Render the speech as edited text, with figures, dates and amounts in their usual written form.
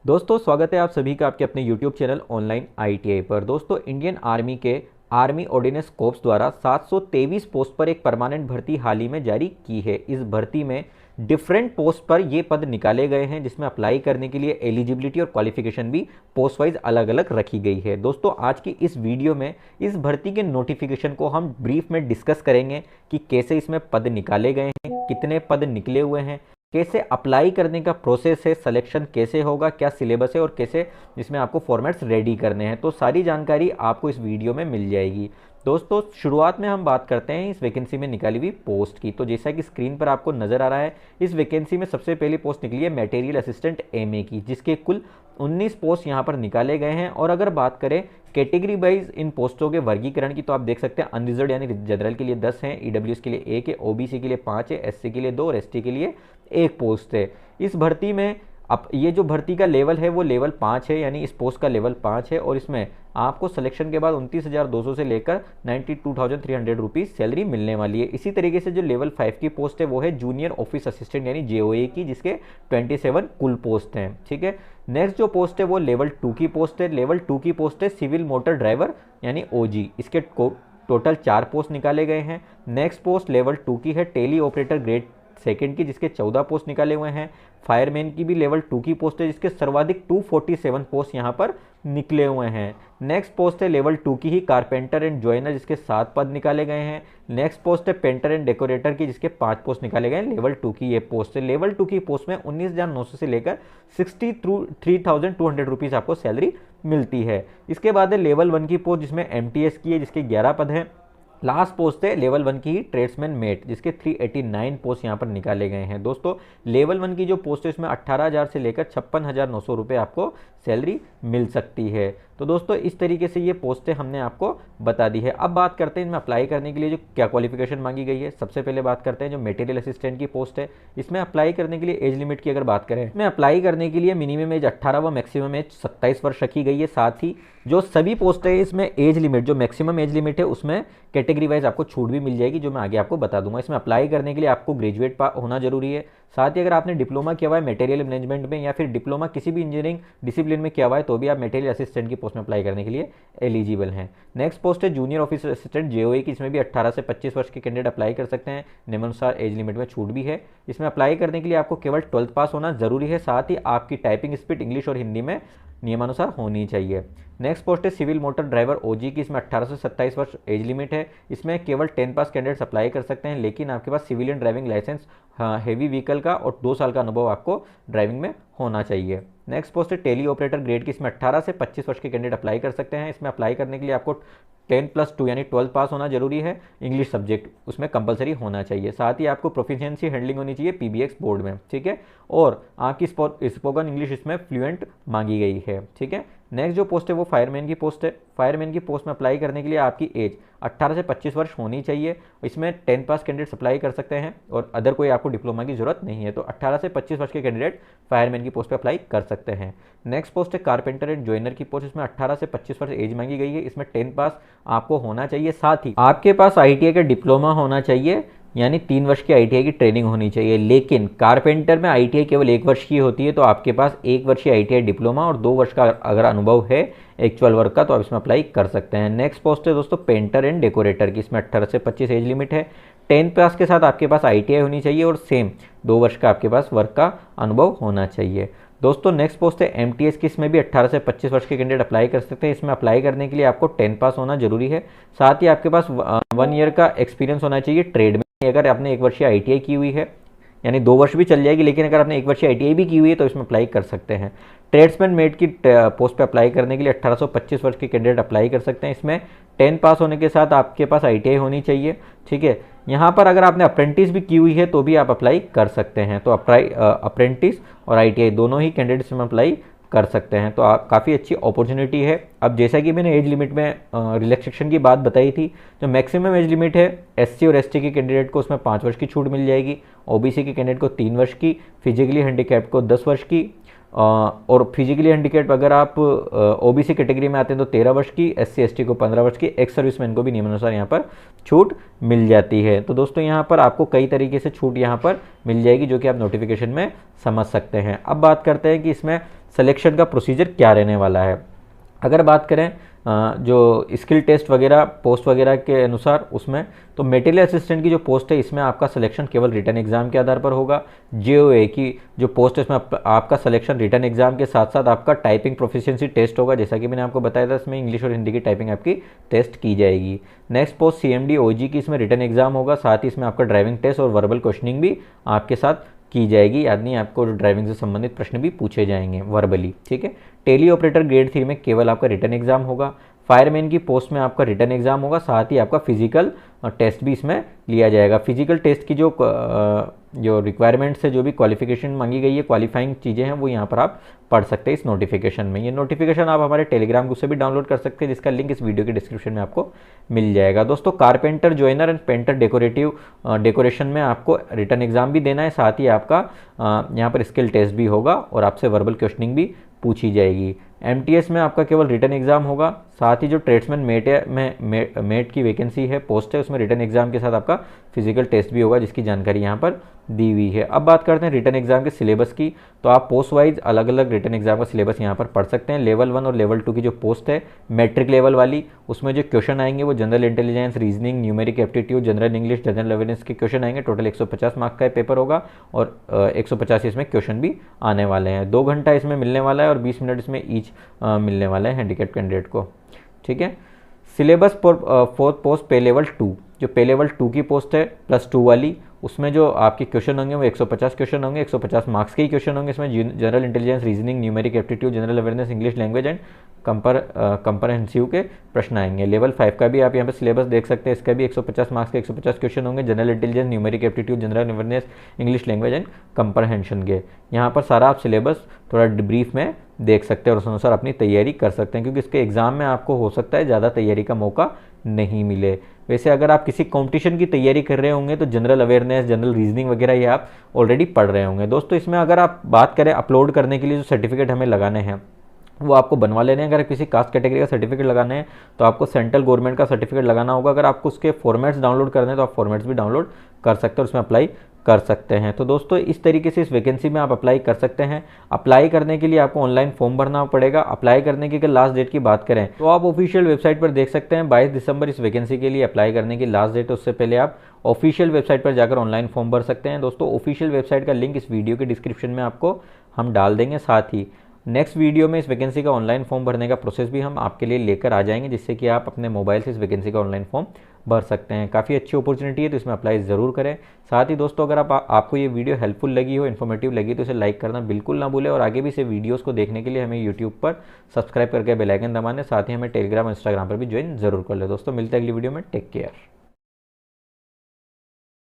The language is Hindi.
दोस्तों स्वागत है आप सभी का आपके अपने YouTube चैनल ऑनलाइन ITI पर। दोस्तों इंडियन आर्मी के आर्मी ऑर्डिनेंस कोर्प्स द्वारा 723 पोस्ट पर एक परमानेंट भर्ती हाल ही में जारी की है। इस भर्ती में डिफरेंट पोस्ट पर ये पद निकाले गए हैं, जिसमें अप्लाई करने के लिए एलिजिबिलिटी और क्वालिफिकेशन भी पोस्ट वाइज अलग अलग रखी गई है। दोस्तों आज की इस वीडियो में इस भर्ती के नोटिफिकेशन को हम ब्रीफ में डिस्कस करेंगे कि कैसे इसमें पद निकाले गए हैं, कितने पद निकले हुए हैं, कैसे अप्लाई करने का प्रोसेस है, सिलेक्शन कैसे होगा, क्या सिलेबस है और कैसे इसमें आपको फॉर्मेट्स रेडी करने हैं। तो सारी जानकारी आपको इस वीडियो में मिल जाएगी। दोस्तों शुरुआत में हम बात करते हैं इस वैकेंसी में निकाली हुई पोस्ट की। तो जैसा कि स्क्रीन पर आपको नज़र आ रहा है, इस वैकेंसी में सबसे पहली पोस्ट निकली है मटेरियल असिस्टेंट MA की, जिसके कुल 19 पोस्ट यहाँ पर निकाले गए हैं। और अगर बात करें कैटेगरी वाइज इन पोस्टों के वर्गीकरण की, तो आप देख सकते हैं अनरिजर्व्ड यानी जनरल के लिए 10 हैं, EWS के लिए 1 है, OBC के लिए 5 है, SC के लिए 2 और ST के लिए 1 पोस्ट है। इस भर्ती में अब ये जो भर्ती का लेवल है वो लेवल 5 है, यानी इस पोस्ट का लेवल 5 है। और इसमें आपको सिलेक्शन के बाद 29,200 से लेकर 92,300 रुपीज़ सैलरी मिलने वाली है। इसी तरीके से जो लेवल 5 की पोस्ट है वो है जूनियर ऑफिस असिस्टेंट यानी JOA की, जिसके 27 कुल पोस्ट हैं। ठीक है, नेक्स्ट जो पोस्ट है वो लेवल 2 की पोस्ट है। लेवल 2 की पोस्ट है सिविल मोटर ड्राइवर यानी OG, इसके टोटल 4 पोस्ट निकाले गए हैं। नेक्स्ट पोस्ट लेवल 2 की है टेली ऑपरेटर ग्रेड सेकेंड की, जिसके 14 पोस्ट निकाले हुए हैं। फायरमैन की भी लेवल 2 की पोस्ट है, जिसके सर्वाधिक 247 पोस्ट यहाँ पर निकले हुए हैं। नेक्स्ट पोस्ट है लेवल 2 की ही कारपेंटर एंड जॉइनर, जिसके 7 पद निकाले गए हैं। नेक्स्ट पोस्ट है पेंटर एंड डेकोरेटर की, जिसके 5 पोस्ट निकाले गए हैं। लेवल 2 की ये पोस्ट है। लेवल 2 की पोस्ट में 19,900 से लेकर 63,200 रुपीज़ आपको सैलरी मिलती है। इसके बाद है लेवल 1 की पोस्ट, जिसमें MTS की है, जिसके 11 पद हैं। लास्ट पोस्ट है लेवल 1 की ही ट्रेड्समैन मेट, जिसके 389 पोस्ट यहाँ पर निकाले गए हैं। दोस्तों लेवल 1 की जो पोस्ट है इसमें 18,000 से लेकर 56,900 रुपये आपको सैलरी मिल सकती है। तो दोस्तों इस तरीके से ये पोस्टें हमने आपको बता दी है। अब बात करते हैं इनमें अप्लाई करने के लिए जो क्या क्वालिफिकेशन मांगी गई है। सबसे पहले बात करते हैं जो मटेरियल असिस्टेंट की पोस्ट है, इसमें अप्लाई करने के लिए एज लिमिट की अगर बात करें, इसमें अप्लाई करने के लिए मिनिमम एज 18 व मैक्सिमम एज 27 वर्ष रखी गई है। साथ ही जो सभी पोस्ट है इसमें एज लिमिट, जो मैक्सिमम एज लिमिट है उसमें कैटेगरी वाइज आपको छूट भी मिल जाएगी, जो मैं आगे आपको बता दूंगा। इसमें अप्लाई करने के लिए आपको ग्रेजुएट होना जरूरी है। साथ ही अगर आपने डिप्लोमा किया हुआ है मटेरियल मैनेजमेंट में या फिर डिप्लोमा किसी भी इंजीनियरिंग डिसिप्लिन में किया हुआ है, तो भी आप मटेरियल असिस्टेंट की पोस्ट में अप्लाई करने के लिए एलिजिबल हैं। नेक्स्ट पोस्ट है जूनियर ऑफिस असिस्टेंट JOA की, इसमें भी 18 से 25 वर्ष के कैंडिडेट अप्लाई कर सकते हैं। नियमानुसार एज लिमिट में छूट भी है। इसमें अप्लाई करने के लिए आपको केवल 12th पास होना जरूरी है। साथ ही आपकी टाइपिंग स्पीड इंग्लिश और हिंदी में नियमानुसार होनी चाहिए। नेक्स्ट पोस्ट है सिविल मोटर ड्राइवर OG की, इसमें 18 से 27 वर्ष एज लिमिट है। इसमें केवल 10 पास कैंडिडेट्स अप्लाई कर सकते हैं, लेकिन आपके पास civilian driving licence heavy vehicle का और 2 साल का अनुभव आपको ड्राइविंग में होना चाहिए। नेक्स्ट पोस्ट है टेली ऑपरेटर ग्रेड की, इसमें 18 से 25 वर्ष के कैंडिडेट अप्लाई कर सकते हैं। इसमें अप्लाई करने के लिए आपको 10+2 यानी 12 पास होना जरूरी है। इंग्लिश सब्जेक्ट उसमें कंपलसरी होना चाहिए। साथ ही आपको प्रोफिशिएंसी हैंडलिंग होनी चाहिए PBX बोर्ड में। ठीक है, और आपकी स्पोकन इंग्लिश इसमें फ्लुएंट मांगी गई है। ठीक है, नेक्स्ट जो पोस्ट है वो फायरमैन की पोस्ट है। फायरमैन की पोस्ट में अप्लाई करने के लिए आपकी एज 18 से 25 वर्ष होनी चाहिए। इसमें 10 पास कैंडिडेट्स अप्लाई कर सकते हैं और अदर कोई आपको डिप्लोमा की जरूरत नहीं है। तो 18 से 25 वर्ष के कैंडिडेट फायरमैन की पोस्ट पे अप्लाई कर सकते हैं। नेक्स्ट पोस्ट है कारपेंटर एंड जॉइनर की पोस्ट, इसमें 18 से 25 वर्ष एज मांगी गई है। इसमें 10 पास आपको होना चाहिए। साथ ही आपके पास ITI का डिप्लोमा होना चाहिए, यानी 3 वर्ष की ITI की ट्रेनिंग होनी चाहिए। लेकिन कारपेंटर में ITI केवल 1 वर्ष की होती है, तो आपके पास 1 वर्ष की ITI डिप्लोमा और 2 वर्ष का अगर अनुभव है एक्चुअल वर्क का, तो आप इसमें अप्लाई कर सकते हैं। नेक्स्ट पोस्ट है दोस्तों पेंटर एंड डेकोरेटर की, इसमें 18 से 25 एज लिमिट है। 10 पास के साथ आपके पास ITI होनी चाहिए और सेम 2 वर्ष का आपके पास वर्क का अनुभव होना चाहिए। दोस्तों नेक्स्ट पोस्ट है MTS की, इसमें भी 18 से 25 वर्ष के कैंडिडेट अप्लाई कर सकते हैं। इसमें अप्लाई करने के लिए आपको 10 पास होना जरूरी है। साथ ही आपके पास 1 ईयर का एक्सपीरियंस होना चाहिए ट्रेड में। अगर आपने 1 वर्षीय ITI की हुई है, यानी 2 वर्ष भी चल जाएगी, लेकिन अगर आपने 1 वर्षीय ITI भी की हुई है तो इसमें अप्लाई कर सकते हैं। ट्रेड्समैन मेट की पोस्ट पे अप्लाई करने के लिए 18 से 25 वर्ष के कैंडिडेट अप्लाई कर सकते हैं। इसमें 10 पास होने के साथ आपके पास ITI होनी चाहिए। ठीक है, यहाँ पर अगर आपने अप्रेंटिस भी की हुई है तो भी आप अप्लाई कर सकते हैं। तो अप्रेंटिस और ITI दोनों ही कैंडिडेट्स में अप्लाई कर सकते हैं। तो काफ़ी अच्छी अपॉर्चुनिटी है। अब जैसा कि मैंने एज लिमिट में रिलैक्सेशन की बात बताई थी, जो मैक्सिमम एज लिमिट है SC और ST के कैंडिडेट को उसमें 5 वर्ष की छूट मिल जाएगी। OBC के कैंडिडेट को 3 वर्ष की, फिजिकली हैंडीकैप्ड को 10 वर्ष की, और फिजिकली हैंडीकैप्ड अगर आप OBC कैटेगरी में आते हैं तो 13 वर्ष की, SC ST को 15 वर्ष की, एक्स सर्विसमैन को भी नियमानुसार यहाँ पर छूट मिल जाती है। तो दोस्तों यहाँ पर आपको कई तरीके से छूट यहाँ पर मिल जाएगी, जो कि आप नोटिफिकेशन में समझ सकते हैं। अब बात करते हैं कि इसमें सिलेक्शन का प्रोसीजर क्या रहने वाला है। अगर बात करें जो स्किल टेस्ट वगैरह पोस्ट वगैरह के अनुसार, उसमें तो मटेरियल असिस्टेंट की जो पोस्ट है इसमें आपका सिलेक्शन केवल रिटन एग्जाम के आधार पर होगा। जेओए की जो पोस्ट है इसमें आपका सिलेक्शन रिटन एग्जाम के साथ साथ आपका टाइपिंग प्रोफिशिएंसी टेस्ट होगा, जैसा कि मैंने आपको बताया था, इसमें इंग्लिश और हिंदी की टाइपिंग आपकी टेस्ट की जाएगी। नेक्स्ट पोस्ट सीएमडी ओजी की, इसमें रिटन एग्जाम होगा, साथ ही इसमें आपका ड्राइविंग टेस्ट और वर्बल क्वेश्चनिंग भी आपके साथ की जाएगी, यानी आपको ड्राइविंग से संबंधित प्रश्न भी पूछे जाएंगे वर्बली, ठीक है। टेली ऑपरेटर ग्रेड 3 में केवल आपका रिटन एग्जाम होगा। फायरमैन की पोस्ट में आपका रिटन एग्जाम होगा, साथ ही आपका फिजिकल टेस्ट भी इसमें लिया जाएगा। फिजिकल टेस्ट की जो रिक्वायरमेंट्स है, जो भी क्वालिफिकेशन मांगी गई है, क्वालिफाइंग चीज़ें हैं, वो यहाँ पर आप पढ़ सकते हैं इस नोटिफिकेशन में। ये नोटिफिकेशन आप हमारे टेलीग्राम ग्रुप से भी डाउनलोड कर सकते हैं, जिसका लिंक इस वीडियो के डिस्क्रिप्शन में आपको मिल जाएगा। दोस्तों, carpenter joiner and painter decoration में आपको रिटन एग्जाम भी देना है, साथ ही आपका यहाँ पर स्किल टेस्ट भी होगा और आपसे वर्बल क्वेश्चनिंग भी पूछी जाएगी। एमटीएस में आपका केवल रिटन एग्जाम होगा, साथ ही जो ट्रेड्समैन मेट की वैकेंसी है, पोस्ट है, उसमें रिटन एग्जाम के साथ आपका फिजिकल टेस्ट भी होगा, जिसकी जानकारी यहाँ पर दी हुई है। अब बात करते हैं रिटन एग्जाम के सिलेबस की, तो आप पोस्ट वाइज अलग अलग रिटन एग्जाम का सिलेबस यहाँ पर पढ़ सकते हैं। लेवल 1 और लेवल 2 की जो पोस्ट है मैट्रिक लेवल वाली, उसमें जो क्वेश्चन आएंगे वो general intelligence, reasoning, numeric aptitude, general English, general awareness के क्वेश्चन आएंगे। टोटल 150 मार्क्स का पेपर होगा और 150 इसमें क्वेश्चन भी आने वाले हैं। 2 घंटा इसमें मिलने वाला है और 20 मिनट इसमें ईच मिलने वाला है हैंडीकैप कैंडिडेट को, ठीक है। सिलेबस फॉर पोस्ट पे लेवल 2, जो पे लेवल 2 की पोस्ट है +2 वाली, उसमें जो आपके क्वेश्चन होंगे वो 150 क्वेश्चन होंगे, 150 मार्क्स के ही क्वेश्चन होंगे। इसमें general intelligence, reasoning, numeric aptitude, general awareness, English language and comprehensive के प्रश्न आएंगे। लेवल 5 का भी आप यहाँ पे सिलेबस देख सकते हैं, इसका भी 150 मार्क्स के 150 क्वेश्चन होंगे, general intelligence, numeric aptitude, general awareness, English language and comprehension के। यहाँ पर सारा आप सिलेबस थोड़ा ब्रीफ में देख सकते हैं और उस अनुसार अपनी तैयारी कर सकते हैं, क्योंकि इसके एग्जाम में आपको हो सकता है ज़्यादा तैयारी का मौका नहीं मिले। वैसे अगर आप किसी कंपटीशन की तैयारी कर रहे होंगे तो जनरल अवेयरनेस, जनरल रीजनिंग वगैरह ये आप ऑलरेडी पढ़ रहे होंगे। दोस्तों, इसमें अगर आप बात करें अपलोड करने के लिए जो सर्टिफिकेट हमें लगाने हैं वो आपको बनवा लेने हैं। अगर किसी कास्ट कैटेगरी का सर्टिफिकेट लगाने हैं तो आपको सेंट्रल गवर्नमेंट का सर्टिफिकेट लगाना होगा। अगर आपको उसके फॉर्मेट्स डाउनलोड करने हैं तो आप फॉर्मेट्स भी डाउनलोड कर सकते हैं और उसमें अप्लाई कर सकते हैं। तो दोस्तों, इस तरीके से इस वैकेंसी में आप अप्लाई कर सकते हैं। अप्लाई करने के लिए आपको ऑनलाइन फॉर्म भरना पड़ेगा। अप्लाई करने की अगर लास्ट डेट की बात करें तो आप ऑफिशियल वेबसाइट पर देख सकते हैं 22 दिसंबर इस वैकेंसी के लिए अप्लाई करने की लास्ट डेट है। उससे पहले आप ऑफिशियल वेबसाइट पर जाकर ऑनलाइन फॉर्म भर सकते हैं। दोस्तों, ऑफिशियल वेबसाइट का लिंक इस वीडियो के डिस्क्रिप्शन में आपको हम डाल देंगे। साथ ही नेक्स्ट वीडियो में इस वैकेंसी का ऑनलाइन फॉर्म भरने का प्रोसेस भी हम आपके लिए लेकर आ जाएंगे, जिससे कि आप अपने मोबाइल से इस वैकेंसी का ऑनलाइन फॉर्म भर सकते हैं। काफ़ी अच्छी अपॉर्चुनिटी है, तो इसमें अप्लाई ज़रूर करें। साथ ही दोस्तों, अगर आपको ये वीडियो हेल्पफुल लगी हो, इन्फॉर्मेटिव लगी, तो इसे लाइक करना बिल्कुल ना भूलें और आगे भी इसे वीडियोज़ को देखने के लिए हमें यूट्यूब पर सब्सक्राइब करके बेल आइकन दबाने, साथ ही हमें टेलीग्राम और इंस्टाग्राम पर भी ज्वाइन जरूर कर ले। दोस्तों, मिलते हैं अगली वीडियो में। Take care.